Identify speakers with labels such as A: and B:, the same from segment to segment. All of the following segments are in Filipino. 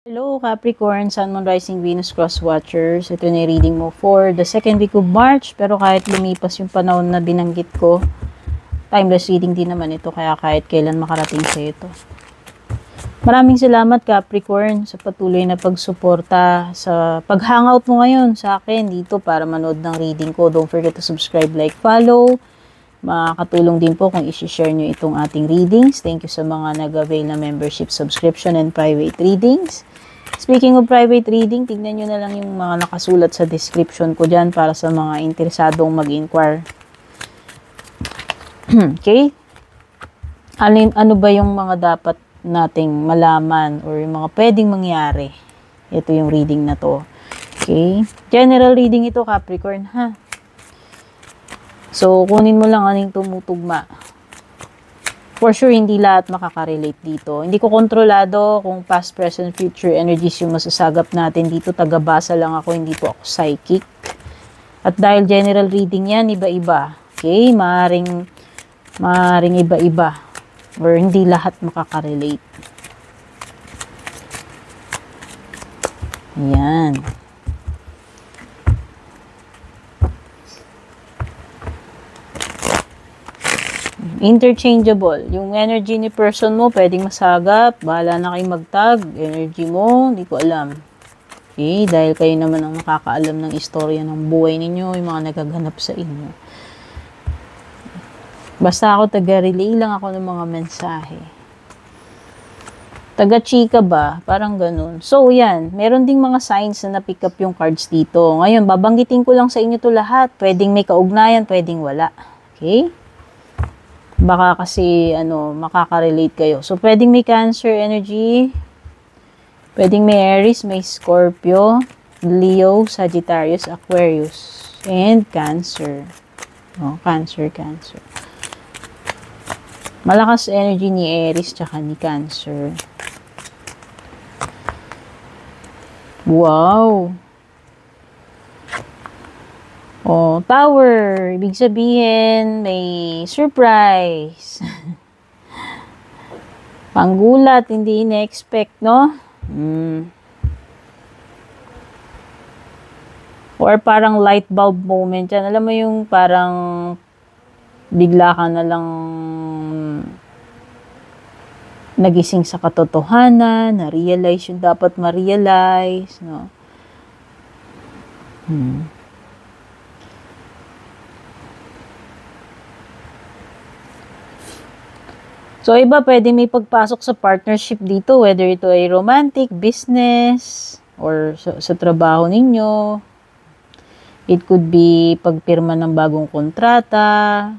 A: Hello Capricorn, Sun, Moon, Rising, Venus, Cross Watchers. Ito na yung reading mo for the second week of March. Pero kahit lumipas yung panahon na binanggit ko, timeless reading din naman ito. Kaya kahit kailan makarating sa ito. Maraming salamat Capricorn sa patuloy na pagsuporta sa pag-hangout mo ngayon sa akin dito para manood ng reading ko. Don't forget to subscribe, like, follow. Makakatulong din po kung isi-share nyo itong ating readings. Thank you sa mga nag-avail na membership, subscription, and private readings. Speaking of private reading, tignan nyo na lang yung mga nakasulat sa description ko dyan para sa mga interesadong mag-inquire. Okay? Ano ba yung mga dapat nating malaman or yung mga pwedeng mangyari? Ito yung reading na to. Okay? General reading ito, Capricorn, ha? So, kunin mo lang anong tumutugma. For sure, hindi lahat makakarelate dito. Hindi ko kontrolado kung past, present, future energies yung masasagap natin dito. Tagabasa lang ako, hindi po ako psychic. At dahil general reading yan, iba-iba. Okay? Maaring iba-iba. Or hindi lahat makakarelate. Yan. Interchangeable. Yung energy ni person mo, pwedeng masagap. Bahala na kayo magtag. Energy mo, hindi ko alam. Okay? Dahil kayo naman ang nakakaalam ng istorya ng buhay ninyo, yung mga nagaganap sa inyo. Basta ako taga-relay lang ako ng mga mensahe. Taga-chika ba? Parang ganun. So, yan. Meron ding mga signs na na-pick up yung cards dito. Ngayon, babanggitin ko lang sa inyo to lahat. Pwedeng may kaugnayan, pwedeng wala. Okay? Baka kasi, makaka-relate kayo. So, pwedeng may Cancer energy. Pwedeng may Aries, may Scorpio, Leo, Sagittarius, Aquarius, and Cancer. Cancer. Malakas energy ni Aries tsaka ni Cancer. Wow! Tower. Ibig sabihin, may surprise. Panggulat, hindi ina-expect, no? Or parang light bulb moment yan. Alam mo yung parang bigla ka na lang nagising sa katotohanan, na-realize yung dapat ma-realize, no? So, iba pwede may pagpasok sa partnership dito, whether ito ay romantic, business, or sa trabaho ninyo. It could be pagpirma ng bagong kontrata,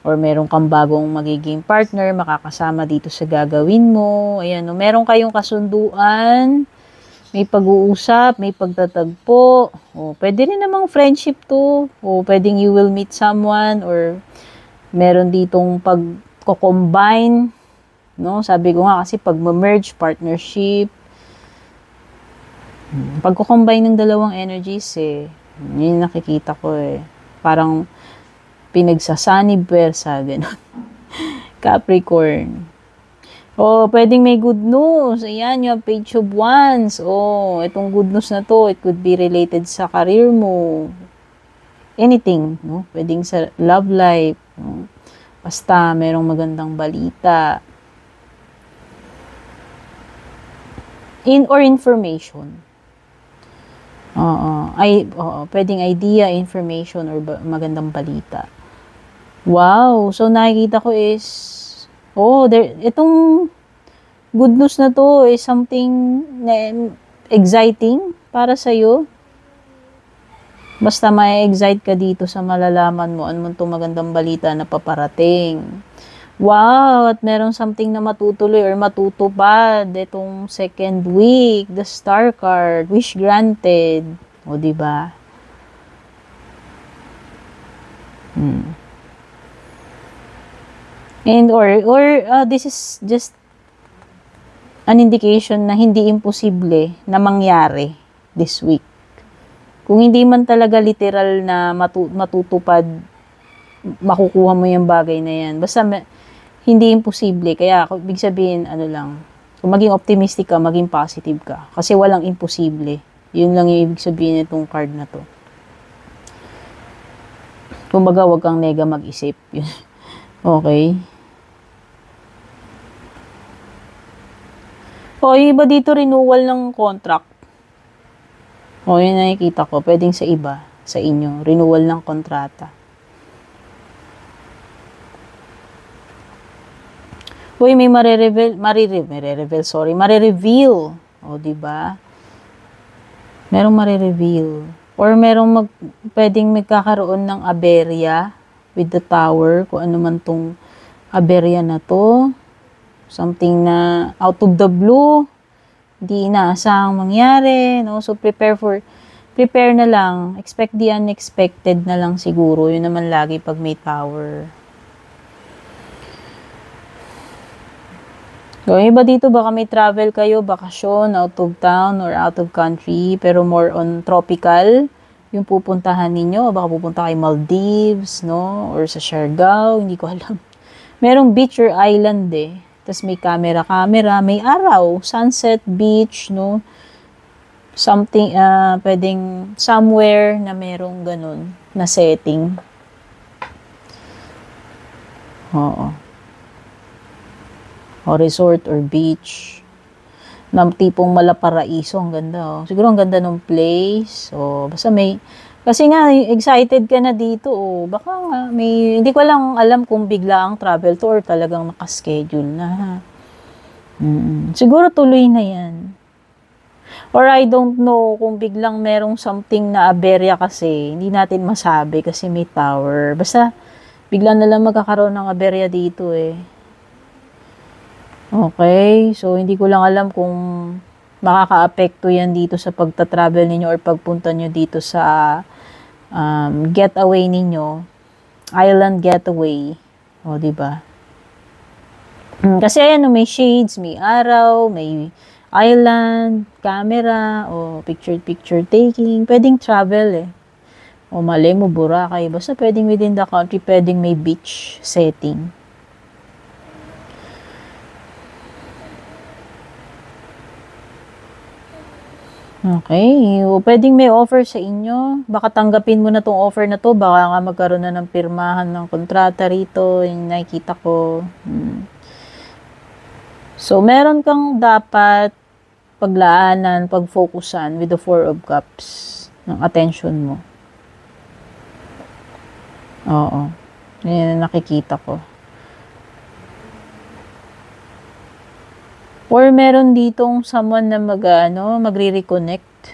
A: or meron kang bagong magiging partner, makakasama dito sa gagawin mo. Ayan, meron kayong kasunduan, may pag-uusap, may pagtatagpo. Pwede rin namang friendship to. Pwedeng you will meet someone, or meron ditong pag-combine, no? Sabi ko nga kasi pag-merge, partnership, pag-combine ng dalawang energies, yun nakikita ko parang pinagsasanib pwersa, gano'n. Capricorn. Pwedeng may good news. Ayan, yung Page of Wands. Itong good news na to, it could be related sa career mo. Anything, no? Pwedeng sa love life, no? Basta, merong magandang balita. Or information. Pwedeng idea, information, or magandang balita. Wow! So, nakikita ko is, itong good news na to is something exciting para sa'yo. Basta ma-excite ka dito sa malalaman mo ano itong magandang balita na paparating. Wow! At meron something na matutuloy or matutupad itong second week. The Star card. Wish granted. Diba? And this is just an indication na hindi imposible na mangyari this week. Kung hindi man talaga literal na matutupad, makukuha mo yung bagay na yan. Basta hindi imposible. Kaya, ibig sabihin, Kung maging optimistic ka, maging positive ka. Kasi walang imposible. Yun lang yung ibig sabihin nitong card na to. Kumbaga, wag kang nega mag-isip. Okay. O, yung iba dito, renewal ng contract. O, yun nakikita ko. Pwedeng sa iba, sa inyo. Renewal ng kontrata. Uy, may marireveal. O, diba? Merong marireveal. Or merong pwedeng magkakaroon ng aberya with the tower. Kung ano man tong aberya na to. Something na out of the blue. Hindi inaasahang mangyari. No? So, prepare na lang. Expect the unexpected na lang siguro. Yun naman lagi pag may tower. So, iba dito, baka may travel kayo, bakasyon, out of town or out of country, pero more on tropical, yung pupuntahan ninyo. Baka pupunta kayo Maldives, no? Or sa Siargao, hindi ko alam. Merong beach or island eh. Tapos may camera, may araw, sunset, beach, no? Something, pwedeng somewhere na merong ganun na setting. Oo. O resort or beach. Na tipong Malaparaiso, ang ganda. Oh. Siguro ang ganda ng place. O, basta may, kasi nga, excited ka na dito. O, baka nga, hindi ko lang alam kung bigla ang travel to or talagang nakaschedule na. Siguro tuloy na yan. Or I don't know kung biglang merong something na aberya kasi, hindi natin masabi kasi may tower. Basta, bigla na lang magkakaroon ng aberya dito eh. Okay, so hindi ko lang alam kung makaka-apekto yan dito sa pagta-travel ninyo or pagpunta nyo dito sa getaway ninyo. Island getaway. O, diba? Kasi ayan, may shades, may araw, may island, camera, o picture taking. Pwedeng travel eh. O malay mo, Boracay. Basta pwedeng within the country, pwedeng may beach setting. Okay. O, pwedeng may offer sa inyo. Baka tanggapin mo na tong offer na to. Baka nga magkaroon na ng pirmahan ng kontrata rito. Yung nakikita ko. So, meron kang dapat paglaanan, pag-focusan with the Four of Cups ng attention mo. Oo. Yan ang nakikita ko. Or meron ditong someone na magre-reconnect.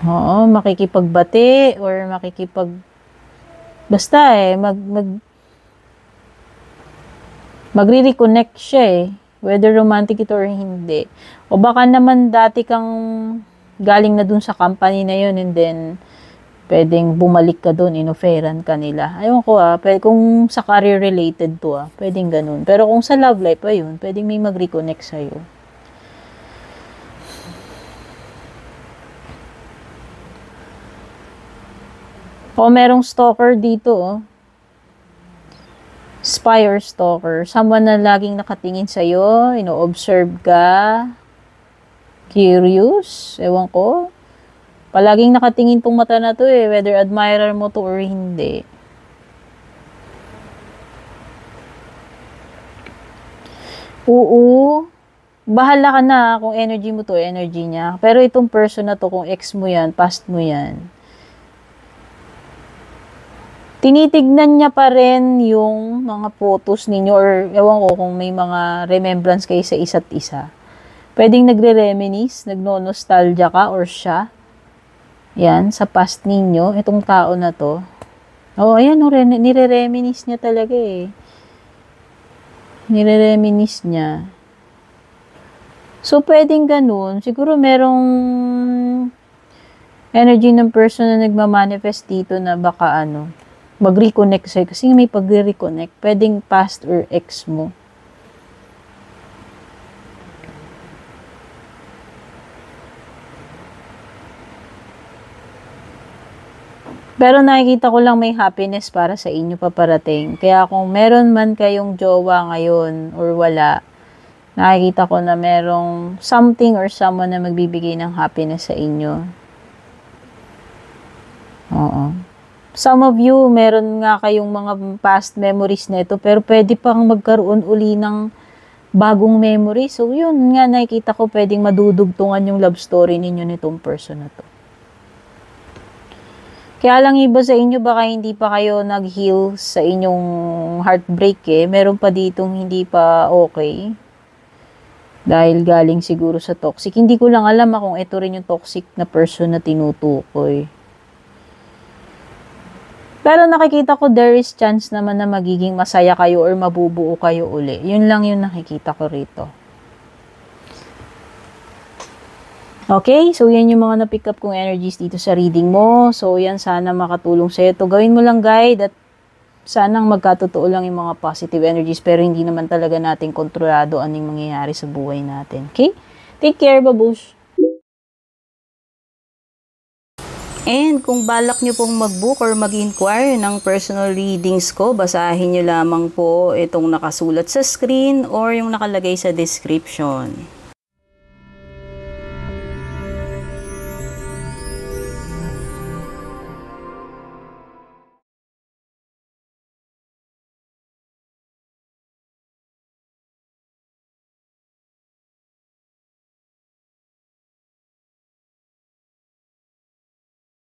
A: Oo, makikipagbati or basta magre-reconnect siya eh. Whether romantic ito or hindi. O baka naman dati kang galing na dun sa company na yun and then pwedeng bumalik ka doon, inoferan ka nila. Ayun ko kung sa career related to pwedeng ganun. Pero kung sa love life, ayun, pwedeng may mag-reconnect sa'yo. O merong stalker dito, Spy or stalker. Someone na laging nakatingin sa'yo, ino-observe ka, curious, ewan ko. Palaging nakatingin tong mata na to eh, whether admirer mo to or hindi. Oo, bahala ka na kung energy mo to, energy niya. Pero itong person na to, kung ex mo yan, past mo yan, tinitignan niya pa rin yung mga photos ninyo or ewan ko kung may mga remembrance kayo sa isa't isa. Pwedeng nagre-reminisce, nagno-nostalgia ka or siya. Yan, sa past ninyo, itong tao na to. Oh, ayan, nire-reminisce niya talaga eh. Nire-reminisce niya. So, pwedeng ganun. Siguro merong energy ng person na nagmamanifest dito na baka mag-reconnect sa'yo. Kasi may pag-reconnect. Pwedeng past or ex mo. Pero nakikita ko lang may happiness para sa inyo paparating. Kaya kung meron man kayong jowa ngayon or wala, nakikita ko na merong something or someone na magbibigay ng happiness sa inyo. Oo. Some of you, meron nga kayong mga past memories nito, pero pwede pang magkaroon uli ng bagong memory. So, yun nga nakikita ko pwedeng madudugtungan yung love story ninyo nitong person na to. Kaya lang iba sa inyo, baka hindi pa kayo nag-heal sa inyong heartbreak eh. Meron pa ditong hindi pa okay. Dahil galing siguro sa toxic. Hindi ko lang alam kung ito rin yung toxic na person na tinutukoy. Pero nakikita ko there is chance naman na magiging masaya kayo or mabubuo kayo uli. Yun lang yung nakikita ko rito. Okay, so yan yung mga na-pick up kong energies dito sa reading mo. So yan, sana makatulong sa'yo. Ito, gawin mo lang guide at sanang magkatotoo lang yung mga positive energies pero hindi naman talaga natin kontrolado anong mangyayari sa buhay natin. Okay? Take care, babush! And kung balak nyo pong mag-book or mag-inquire ng personal readings ko, basahin nyo lamang po itong nakasulat sa screen or yung nakalagay sa description.